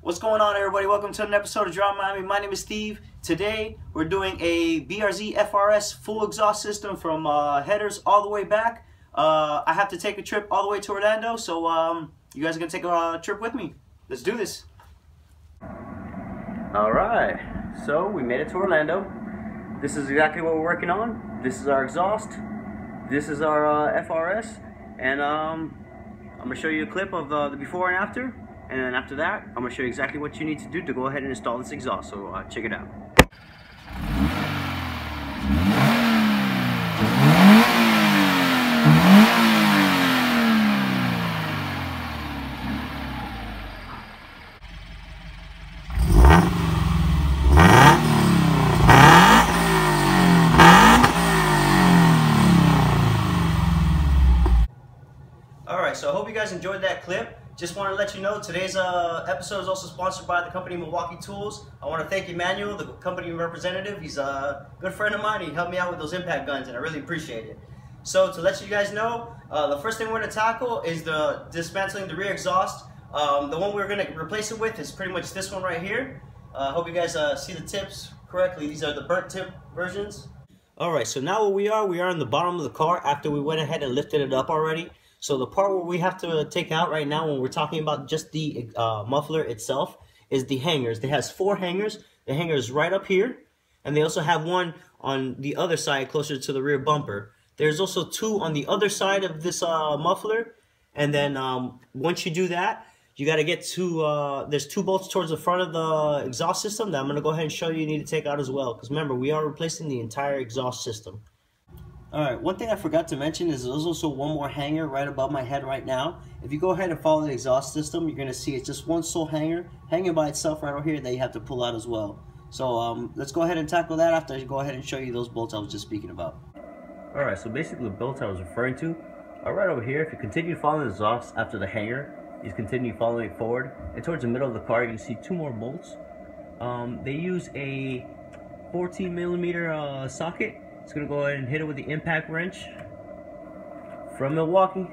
What's going on, everybody? Welcome to an episode of Drama Miami. My name is Steve. Today we're doing a BRZ FRS full exhaust system from headers all the way back. I have to take a trip all the way to Orlando, so you guys are gonna take a trip with me. Let's do this. All right, so we made it to Orlando. This is exactly what we're working on. This is our exhaust. This is our FRS, and I'm gonna show you a clip of the before and after. And then after that, I'm going to show you exactly what you need to do to go ahead and install this exhaust. So check it out. Alright, so I hope you guys enjoyed that clip. Just want to let you know today's episode is also sponsored by the company Milwaukee Tools. I want to thank Emmanuel, the company representative. He's a good friend of mine. He helped me out with those impact guns, and I really appreciate it. So to let you guys know, the first thing we're going to tackle is the dismantling the rear exhaust. The one we're going to replace it with is pretty much this one right here. Hope you guys see the tips correctly. These are the burnt tip versions. Alright, so now we are in the bottom of the car after we went ahead and lifted it up already. So the part where we have to take out right now when we're talking about just the muffler itself is the hangers. It has 4 hangers. The hanger is right up here, and they also have one on the other side closer to the rear bumper. There's also 2 on the other side of this muffler, and then once you do that, you got to get to, there's 2 bolts towards the front of the exhaust system that I'm going to go ahead and show you need to take out as well, because remember, we are replacing the entire exhaust system. Alright, one thing I forgot to mention is there's also one more hanger right above my head right now. If you go ahead and follow the exhaust system, you're going to see it's just one sole hanger hanging by itself right over here that you have to pull out as well. So let's go ahead and tackle that after I go ahead and show you those bolts I was just speaking about. Alright, so basically the bolts I was referring to are right over here. If you continue following the exhaust after the hanger, you continue following it forward, and towards the middle of the car you can see 2 more bolts. They use a 14mm socket. It's going to go ahead and hit it with the impact wrench from Milwaukee.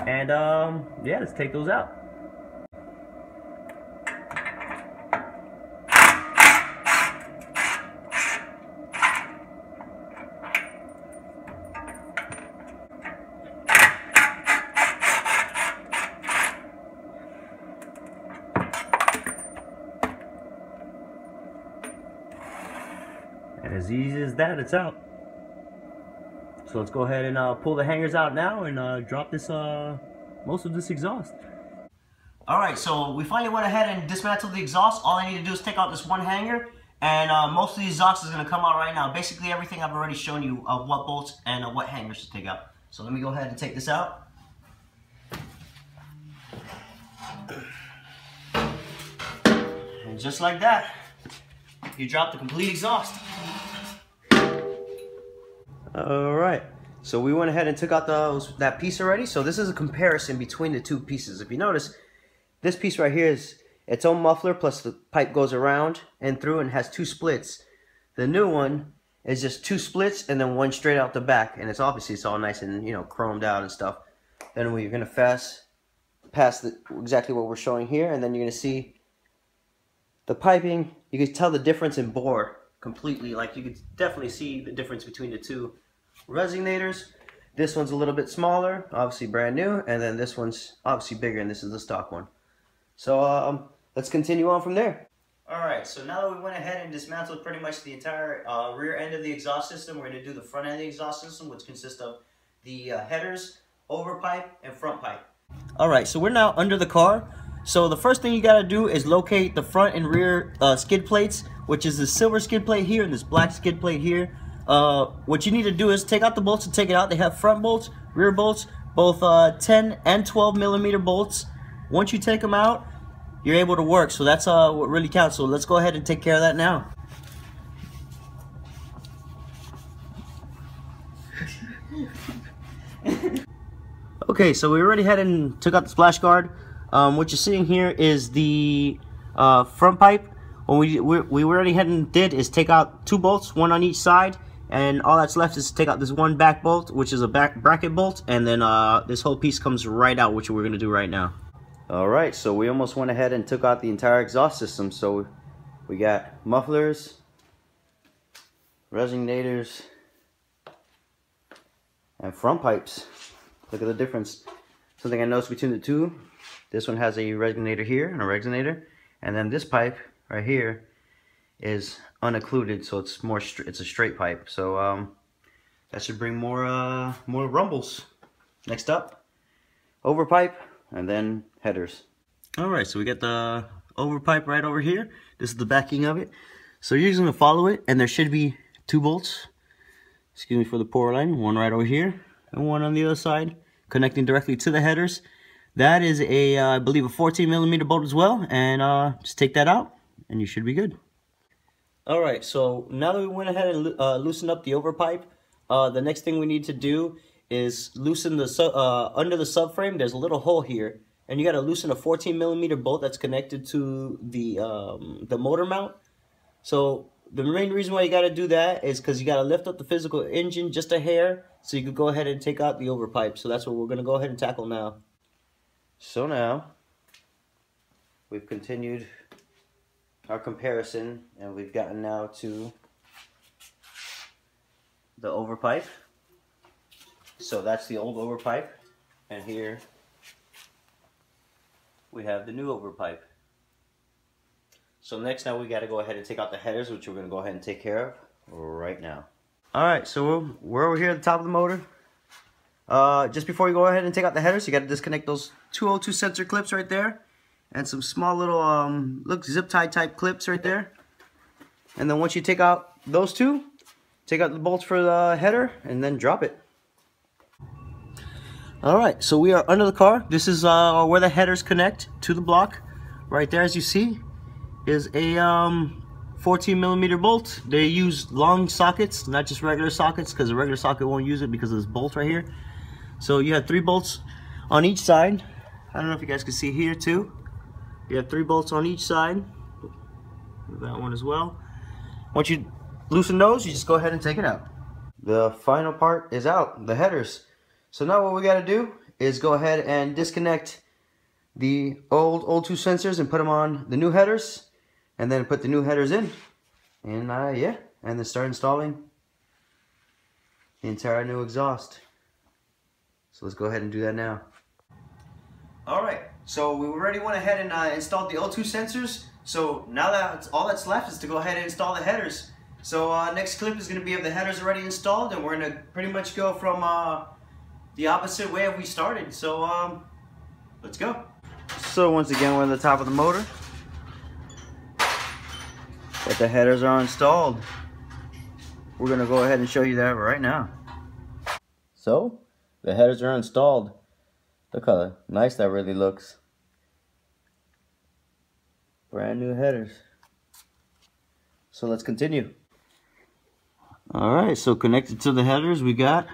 And yeah, let's take those out. And as easy as that, it's out. So let's go ahead and pull the hangers out now and drop this most of this exhaust. Alright, so we finally went ahead and dismantled the exhaust. All I need to do is take out this one hanger, and most of the exhaust is going to come out right now. Basically everything I've already shown you of what bolts and what hangers to take out. So let me go ahead and take this out. And just like that, you drop the complete exhaust. Alright, so we went ahead and took out that piece already. So this is a comparison between the 2 pieces. If you notice, this piece right here is its own muffler, plus the pipe goes around and through and has 2 splits. The new one is just 2 splits and then one straight out the back, and it's obviously it's all nice and, you know, chromed out and stuff. Then we're gonna pass exactly what we're showing here, and then you're gonna see the piping. You can tell the difference in bore completely. Like, you could definitely see the difference between the 2 resonators. This one's a little bit smaller, obviously brand new, and then this one's obviously bigger, and this is the stock one. So let's continue on from there. Alright, so now that we went ahead and dismantled pretty much the entire rear end of the exhaust system, we're going to do the front end of the exhaust system, which consists of the headers, over pipe, and front pipe. Alright, so we're now under the car. So the first thing you got to do is locate the front and rear skid plates, which is this silver skid plate here and this black skid plate here. What you need to do is take out the bolts and take it out. They have front bolts, rear bolts, both 10 and 12mm bolts. Once you take them out, you're able to work. So that's what really counts. So let's go ahead and take care of that now. Okay, so we already had and took out the splash guard. What you're seeing here is the front pipe. What we already had and did is take out 2 bolts, 1 on each side, and all that's left is to take out this one back bolt, which is a back bracket bolt, and then this whole piece comes right out, which we're going to do right now. Alright, so we almost went ahead and took out the entire exhaust system. So we got mufflers, resonators, and front pipes. Look at the difference. Something I noticed between the two, this one has a resonator here and a resonator, and then this pipe right here is unoccluded, so it's more it's a straight pipe. So that should bring more rumbles. Next up, over pipe, and then headers. All right, so we got the over pipe right over here. This is the backing of it. So you're just gonna follow it, and there should be 2 bolts. Excuse me for the poor line. One right over here, and one on the other side, connecting directly to the headers. That is a, I believe, a 14mm bolt as well, and just take that out, and you should be good. All right, so now that we went ahead and loosened up the over pipe, the next thing we need to do is loosen the under the subframe. There's a little hole here, and you got to loosen a 14mm bolt that's connected to the motor mount. So the main reason why you got to do that is because you got to lift up the physical engine just a hair, so you could go ahead and take out the over pipe. So that's what we're going to go ahead and tackle now. So now we've continued our comparison, and we've gotten now to the over pipe. So that's the old over pipe, and here we have the new over pipe. So next, now we got to go ahead and take out the headers, which we're going to go ahead and take care of right now. All right, so we're over here at the top of the motor. Just before you go ahead and take out the headers, you got to disconnect those 202 sensor clips right there, and some small little look, zip tie type clips right there. And then once you take out those two, take out the bolts for the header, and then drop it. All right, so we are under the car. This is where the headers connect to the block. Right there, as you see, is a 14mm bolt. They use long sockets, not just regular sockets, because a regular socket won't use it because of this bolt right here. So you have 3 bolts on each side. I don't know if you guys can see here too. You have 3 bolts on each side. That one as well. Once you loosen those, you just go ahead and take it out. The final part is out, the headers. So now what we got to do is go ahead and disconnect the old O2 sensors and put them on the new headers, and then put the new headers in, and yeah, and then start installing the entire new exhaust. So let's go ahead and do that now. All right, so we already went ahead and installed the O2 sensors. So now that all that's left is to go ahead and install the headers. So next clip is going to be of the headers already installed, and we're going to pretty much go from the opposite way we started. So let's go. So once again, we're at the top of the motor, but the headers are installed. We're going to go ahead and show you that right now. So the headers are installed. Look how nice that really looks. Brand new headers. So let's continue. Alright, so connected to the headers, we got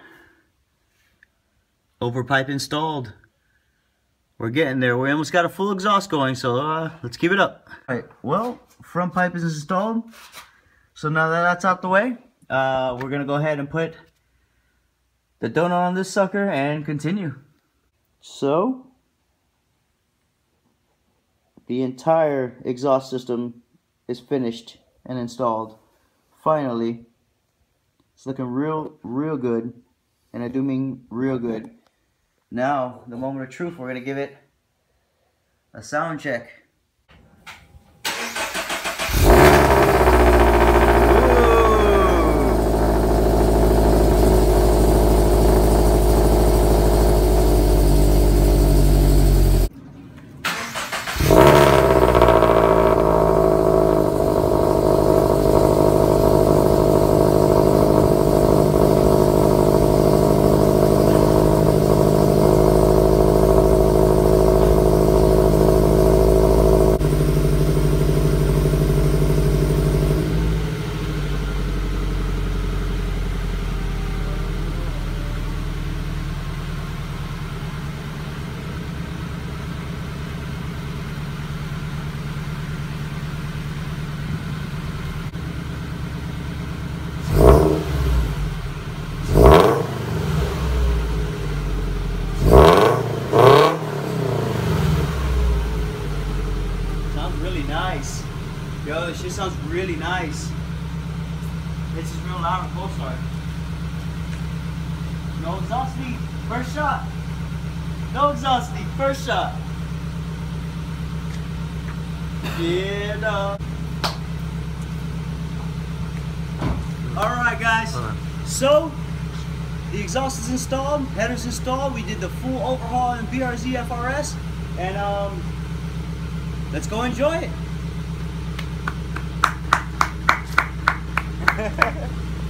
over pipe installed. We're getting there. We almost got a full exhaust going, so let's keep it up. Alright, well, front pipe is installed. So now that that's out the way, we're going to go ahead and put the donut on this sucker and continue. So the entire exhaust system is finished and installed. Finally, it's looking real good, and I do mean real good. Now, the moment of truth, we're going to give it a sound check. Sounds really nice. Yo, this shit sounds really nice. This is real loud and cold start. No exhaust leak, first shot. No exhaust leak, first shot. Get up. Alright guys, so the exhaust is installed, header's installed, we did the full overhaul in BRZ FRS, and let's go enjoy it.